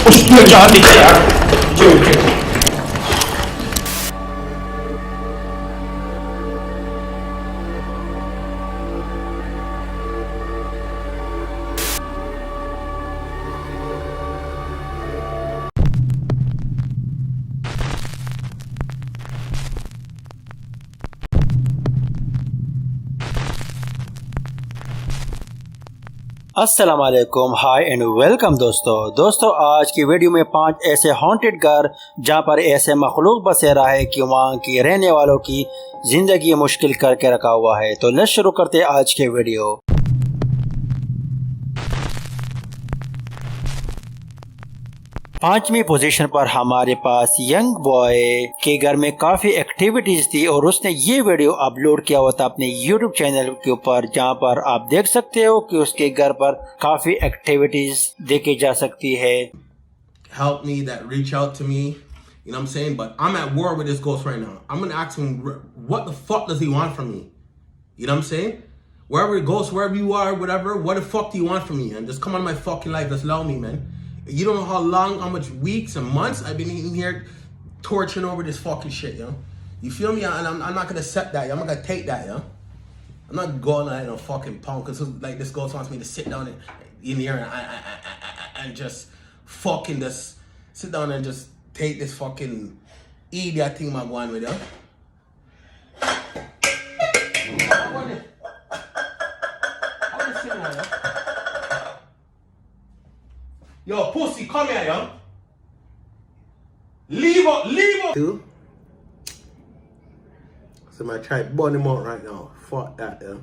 उसमें जान निकल यार जो अस्सलाम वालेकुम, हाय एंड वेलकम दोस्तों आज की वीडियो में 5 ऐसे हॉन्टेड घर जहां पर ऐसे मखलूक बसेरा है कि वहां की रहने वालों की ज़िंदगी मुश्किल करके रखा हुआ है। तो लेट्स शुरू करते हैं आज के वीडियो। 5वीं पोजीशन पर हमारे पास यंग बॉय के घर में काफ़ी एक्टिविटीज़ थी और उसने ये वीडियो अपलोड किया हुआ था अपने यूट्यूब चैनल के ऊपर, जहां पर आप देख सकते हो कि उसके घर पर काफ़ी एक्टिविटीज़ देखी जा सकती है। Help me, that reach out to me, you know what I'm saying? But I'm at war with this ghost right now. I'm gonna ask him, what the fuck does he want from me? You know what I'm saying? Wherever it goes, wherever you are, whatever, what the fuck do you want from me? And just come on my fucking life, just allow me, man. You don't know how much weeks and months I've been in here torturing over this fucking shit, yo. You feel me? And I'm not gonna accept that, yo. I'm not gonna take that, yo. I'm not going like no fucking punk, cause like this ghost wants me to sit down in here and just fucking just sit down and just take this fucking idiot thing I'm going with, yo. Yo, pussy, come here, yo. Leave up. Dude. So I'm gonna try to burn him out right now. Fuck that, yo.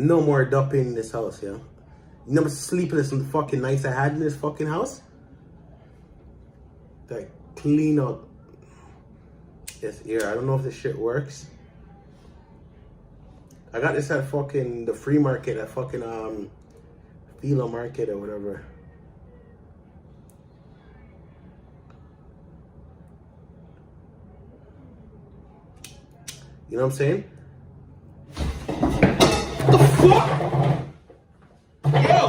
No more dumping in this house, yo. You know how much sleepless and fucking nights I had in this fucking house? Like, clean up this ear. I don't know if this shit works. I got this at fucking the free market, at fucking Fila Market or whatever. You know what I'm saying? What the fuck? Yo!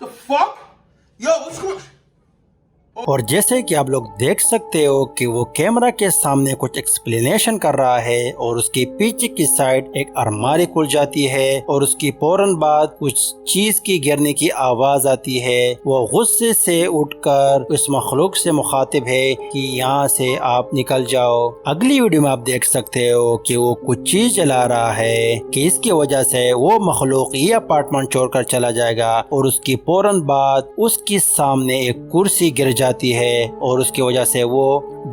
The fuck? Yo, what's going on? और जैसे कि आप लोग देख सकते हो कि वो कैमरा के सामने कुछ एक्सप्लेनेशन कर रहा है और उसके पीछे की साइड एक अलमारी खुल जाती है और उसकी फौरन बाद कुछ चीज की गिरने की आवाज आती है। वो गुस्से से उठकर उस मखलूक से मुखातिब है कि यहाँ से आप निकल जाओ। अगली वीडियो में आप देख सकते हो कि वो कुछ चीज जला रहा है कि इसकी वजह से वो मखलूक ये अपार्टमेंट छोड़कर चला जाएगा और उसकी फौरन बाद उसके सामने एक कुर्सी गिर जाती है और उसकी वजह से वो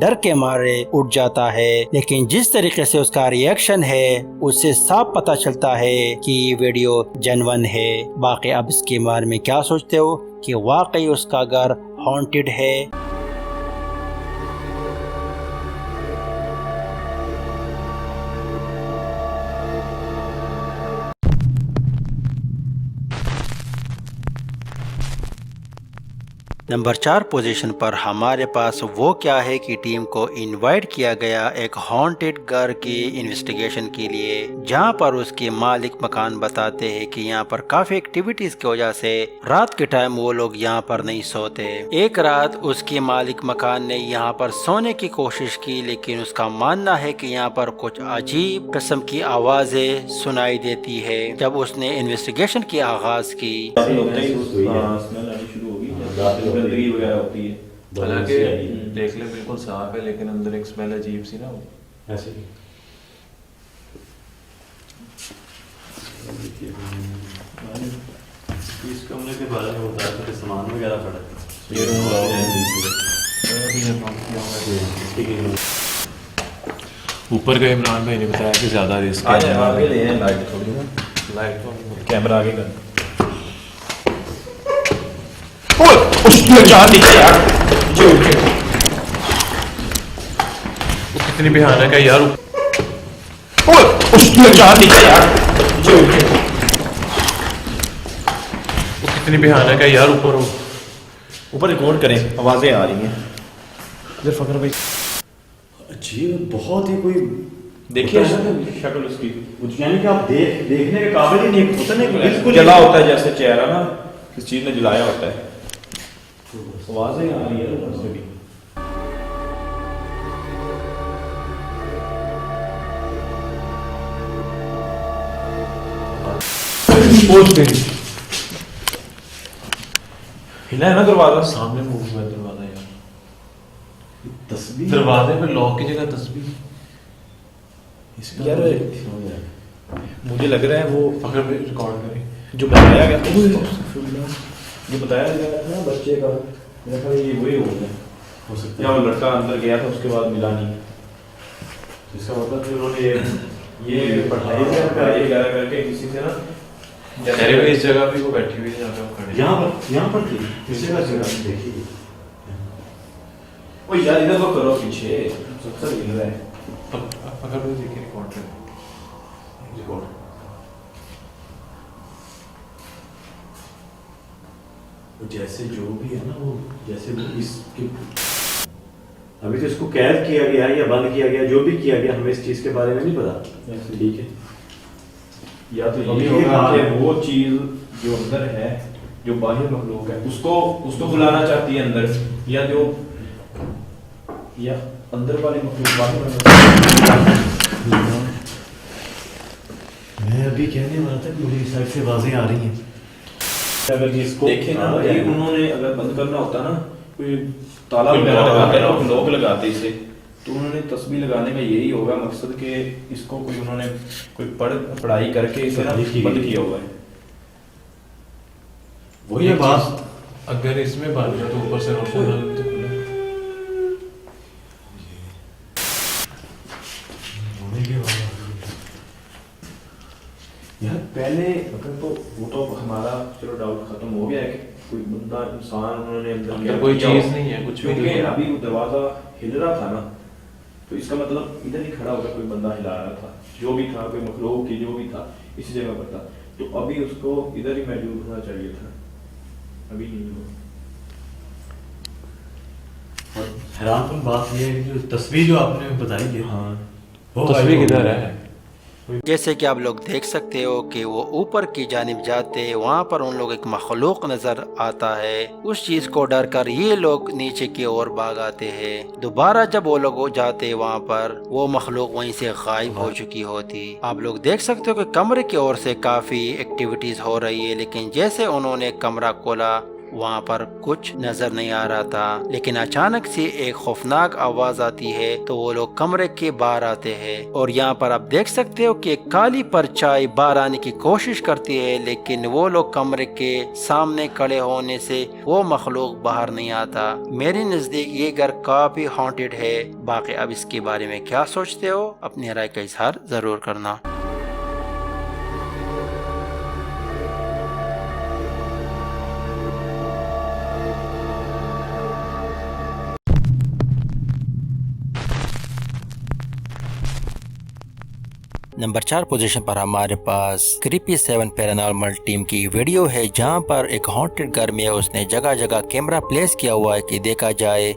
डर के मारे उठ जाता है। लेकिन जिस तरीके से उसका रिएक्शन है उससे साफ पता चलता है कि ये वीडियो जेन्युइन है। बाकी अब इसके बारे में क्या सोचते हो कि वाकई उसका घर हॉन्टेड है? नंबर 4 पोजीशन पर हमारे पास वो क्या है कि टीम को इनवाइट किया गया एक हॉन्टेड घर की इन्वेस्टिगेशन के लिए, जहां पर उसके मालिक मकान बताते हैं कि यहां पर काफी एक्टिविटीज की वजह से रात के टाइम वो लोग यहां पर नहीं सोते। एक रात उसके मालिक मकान ने यहां पर सोने की कोशिश की, लेकिन उसका मानना है कि यहां पर कुछ अजीब किस्म की आवाजें सुनाई देती है। जब उसने इन्वेस्टिगेशन की आगाज की गंदगी वगैरह होती है, हालांकि देख ले बिल्कुल साफ है लेकिन अंदर एक स्मेल अजीब सी ना हो ऐसे ही। इस कमरे के बारे में बता सकते सामान वगैरह पड़ा है। ये रूम ऊपर का इमरान भाई ने बताया कि ज़्यादा रिस्क है। आगे ले लाइट थोड़ी ना, लाइट कैमरा आगे कर। उसमें जान निकल यार जो कितनी भयानक है यार। उसमें जान निकल यार जो कितनी भयानक है यार। ऊपर रिकॉर्ड करें, आवाजें आ रही हैं। इधर फकर भाई, अजीब बहुत ही कोई देखिए होता है ना? शक्ल उसकी यानी कि आप देखने के काबिल ही नहीं होता नहीं बिल्कुल जला होता है, जैसे चेहरा ना किस चीज ने जलाया होता है। आवाजें आ रही है ना ऊपर से भी। हिला है ना दरवाजा, सामने मूव हुआ है दरवाजा यार। तस्वीर दरवाजे पे लॉक की जगह तस्वीर। इसका यार हो गया। मुझे लग रहा है वो अगर रिकॉर्ड करें जो बताया गया था, जो बताया गया था ना बच्चे का, मेरा ख्याल ये वही हो गया। हो सकता या है वो लड़का अंदर गया था उसके बाद मिला नहीं। इसका मतलब कि उन्होंने ये पढ़ाई पढ़ाई वगैरह करके किसी से ना, अरे भाई इस जगह पे वो बैठी हुई है जहाँ पे हम खड़े हैं। यहाँ पर थी इसी का जगह देखिए। ओ यार इधर तो करो पीछे, सबसे मिल रहा है। अगर वो देखिए रिकॉर्ड करें, रिकॉर्ड जैसे जो भी है ना वो जैसे वो इसके अभी तो इसको कैद किया गया या बंद किया गया, जो भी किया गया हमें इस चीज के बारे में नहीं पता। ठीक है, या तो अभी ये ये होगा हाँ। कि वो चीज जो अंदर है, जो बाहर मखलूक है, उसको बुलाना चाहती है अंदर, या जो या अंदर वाली मखलूक बाहर मैं अभी कहने वाला था कि मुझे इस साइड से आवाजें आ रही हैं। अगर इसको देखे ना हाँ, भाई, उन्होंने अगर बंद करना होता ना, कोई ताला वगैरह लगाते ना, लॉक लगाते इसे, तो उन्होंने तस्बीह लगाने का यही होगा मकसद कि इसको कोई उन्होंने कोई पढ़ाई करके इसे ना बंद किया हुआ है। वही बात अगर इसमें बंद है तो ऊपर से रोशन तो खुला। होने के बाद यार पहले अगर तो वो तो हमारा चलो डाउट खत्म हो गया है कि कोई बंदा इंसान उन्होंने अंदर कोई चीज नहीं है, कुछ भी क्योंकि नहीं है। अभी वो दरवाजा हिल रहा था ना, तो इसका मतलब इधर ही खड़ा होकर कोई बंदा हिला रहा था, जो भी था, कोई मखलूक की जो भी था इसी जगह पर था, तो अभी उसको इधर ही मौजूद होना चाहिए था, अभी नहीं हुआ। और हैरानकुन बात यह है कि जो तस्वीर जो आपने बताई है हाँ वो तस्वीर गायब हो किधर गई। है? जैसे कि आप लोग देख सकते हो कि वो ऊपर की जानिब जाते वहाँ पर उन लोग एक मखलूक नजर आता है। उस चीज को डर कर ये लोग नीचे की ओर भाग आते हैं। दोबारा जब वो लोग जाते वहाँ पर वो मखलूक वहीं से गायब हो चुकी होती। आप लोग देख सकते हो कि कमरे की ओर से काफी एक्टिविटीज हो रही है, लेकिन जैसे उन्होंने कमरा खोला वहाँ पर कुछ नजर नहीं आ रहा था, लेकिन अचानक से एक खौफनाक आवाज आती है तो वो लोग कमरे के बाहर आते हैं। और यहाँ पर आप देख सकते हो कि एक काली परछाई बाहर आने की कोशिश करती है, लेकिन वो लोग कमरे के सामने खड़े होने से वो मखलूक बाहर नहीं आता। मेरे नजदीक ये घर काफी हॉन्टेड है। बाकी अब इसके बारे में क्या सोचते हो, अपनी राय का इजहार जरूर करना। नंबर 4 पोजीशन पर हमारे पास क्रीपी 7 पैरानॉर्मल टीम की वीडियो है, जहां पर एक हॉन्टेड घर में उसने जगह जगह कैमरा प्लेस किया हुआ है कि देखा जाए।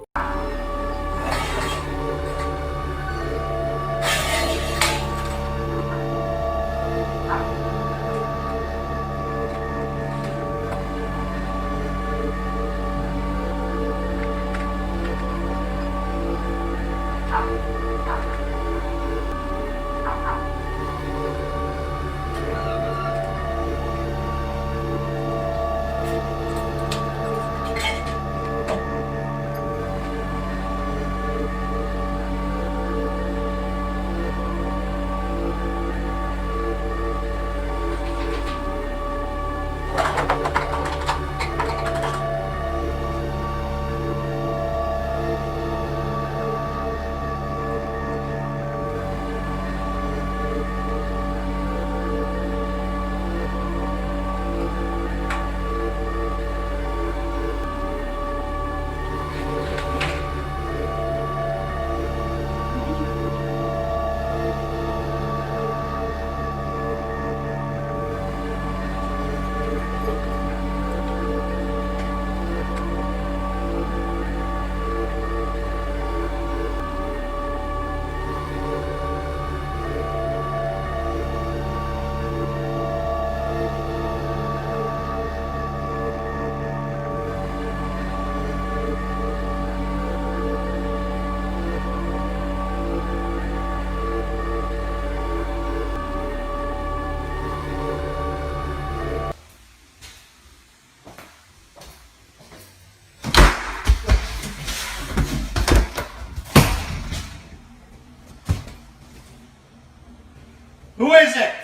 Who is it?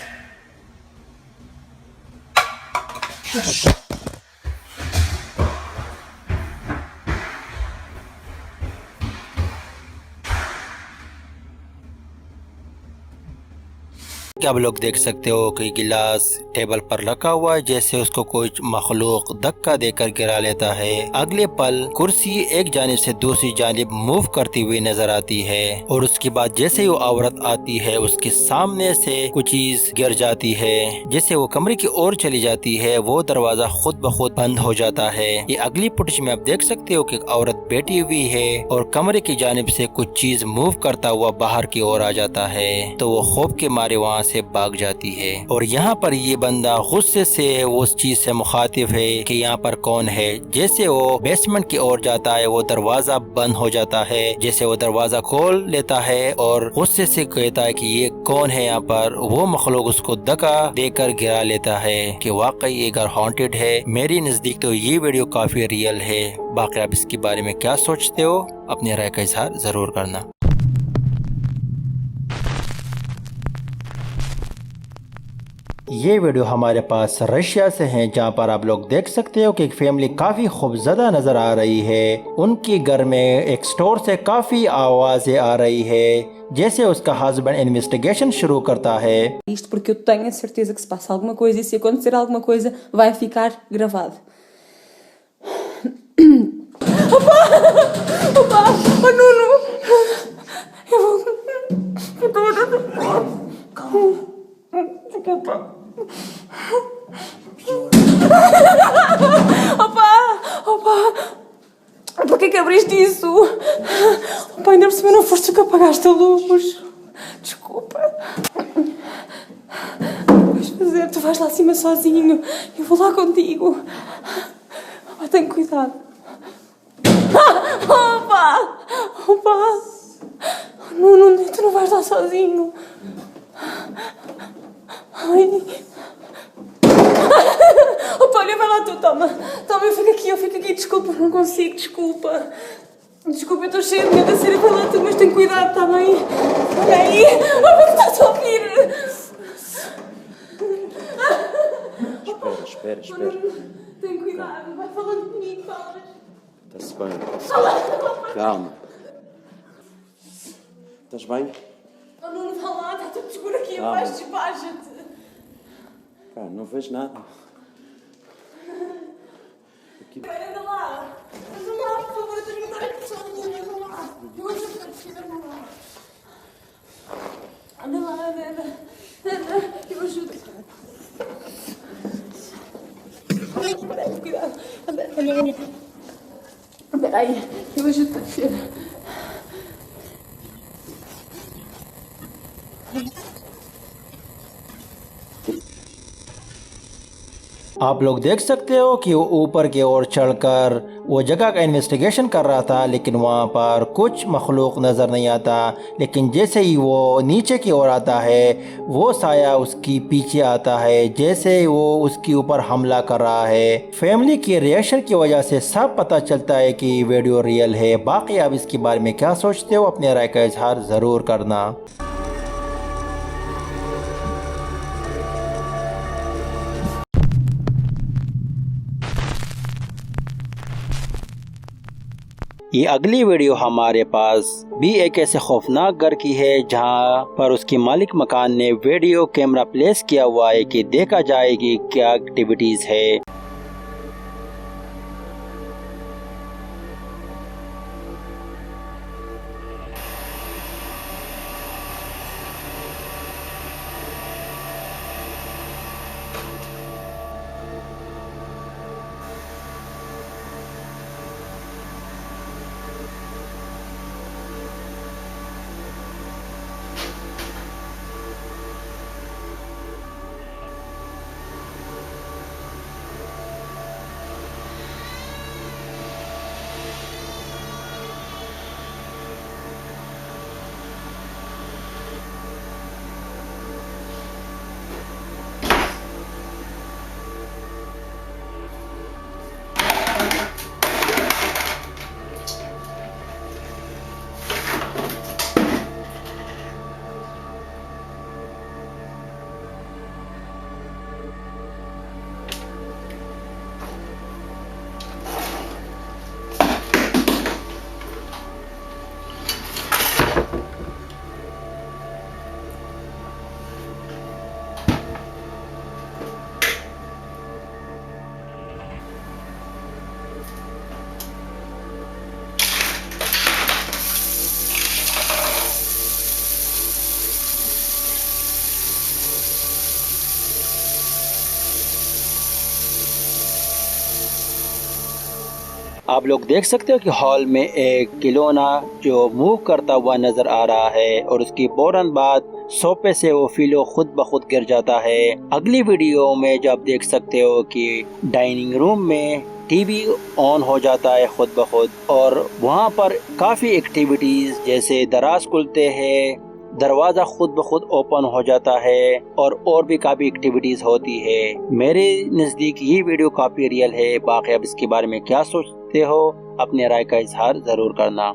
क्या आप लोग देख सकते हो कि गिलास टेबल पर रखा हुआ है, जैसे उसको कोई मखलूक धक्का देकर गिरा लेता है। अगले पल कुर्सी एक जानिब से दूसरी जानिब मूव करती हुई नजर आती है और उसके बाद जैसे ही वो औरत आती है उसके सामने से कुछ चीज गिर जाती है। जैसे वो कमरे की ओर चली जाती है वो दरवाजा खुद ब खुद बंद हो जाता है। ये अगली फुटेज में आप देख सकते हो कि एक औरत बैठी हुई है और कमरे की जानिब से कुछ चीज मूव करता हुआ बाहर की ओर आ जाता है, तो वो खौफ के मारे वहाँ से भाग जाती है। और यहाँ पर ये बंदा गुस्से से उस चीज से मुखातिब है कि यहाँ पर कौन है। जैसे वो बेसमेंट की ओर जाता है वो दरवाजा बंद हो जाता है। जैसे वो दरवाजा खोल लेता है और गुस्से से कहता है कि ये कौन है यहाँ पर, वो मखलूक उसको धक्का देकर गिरा लेता है कि वाकई ये घर हॉन्टेड है। मेरी नजदीक तो ये वीडियो काफी रियल है। बाकी आप इसके बारे में क्या सोचते हो, अपनी राय का इजहार जरूर करना। ये वीडियो हमारे पास रशिया से है, जहाँ पर आप लोग देख सकते हो कि एक फैमिली काफी खूबज़दा नजर आ रही है। उनके घर में एक स्टोर से काफी आवाजें आ रही है। जैसे उसका हस्बैंड इन्वेस्टिगेशन शुरू करता है। Isto porque eu tenho a certeza que se passa alguma coisa e se acontecer alguma coisa vai ficar gravado. Opa! Opa! Oh, Nuno! Desculpa. Opa! Opa! Por que abriste isso? Opa, ainda por cima não foste tu que apagaste a luz. Desculpa. Vais fazer, tu vais lá acima sozinho. Eu vou lá contigo. Opa, tem cuidado. Opa! Opa! Não, tu não vais lá sozinho. Ai. Opa, olha, vai lá tu, toma. Toma, eu fico aqui, desculpa, não consigo, desculpa. Desculpa, eu estou cheia de medo, a sério, vai lá tu, mas tem cuidado, está bem? Olha aí, olha que estás a ouvir. Espera. Tem cuidado, vai falando comigo, falas. Está-se bem. Calma. Estás bem? Oh, não vá lá, está tudo escuro aqui Calma. abaixo, despacha-te. Pá, não vejo nada. Anda lá, por favor, eu tenho que estar aqui sozinha, anda lá. Eu ajudo-te, filha, anda lá. Anda lá, anda, eu ajudo-te. Cuidado, anda. Espera aí, eu ajudo-te, filha. आप लोग देख सकते हो कि वो ऊपर की ओर चढ़कर वो जगह का इन्वेस्टिगेशन कर रहा था, लेकिन वहाँ पर कुछ मखलूक नज़र नहीं आता। लेकिन जैसे ही वो नीचे की ओर आता है वो साया उसकी पीछे आता है, जैसे वो उसके ऊपर हमला कर रहा है। फैमिली के रिएक्शन की वजह से सब पता चलता है कि वीडियो रियल है। बाकी आप इसके बारे में क्या सोचते हो, अपने राय का इजहार ज़रूर करना। ये अगली वीडियो हमारे पास भी एक ऐसे खौफनाक घर की है, जहां पर उसके मालिक मकान ने वीडियो कैमरा प्लेस किया हुआ है कि देखा जाए कि क्या एक्टिविटीज है। आप लोग देख सकते हो कि हॉल में एक खिलौना जो मूव करता हुआ नजर आ रहा है और उसकी फौरन बाद सोफे से वो फिलो खुद ब खुद गिर जाता है। अगली वीडियो में जो आप देख सकते हो कि डाइनिंग रूम में टीवी ऑन हो जाता है खुद ब खुद और वहाँ पर काफ़ी एक्टिविटीज़ जैसे दराज खुलते हैं, दरवाज़ा खुद ब खुद ओपन हो जाता है और भी काफ़ी एक्टिविटीज़ होती है। मेरे नज़दीक ये वीडियो काफ़ी रियल है। बाकी अब इसके बारे में क्या सोचते हो, अपने राय का इजहार ज़रूर करना।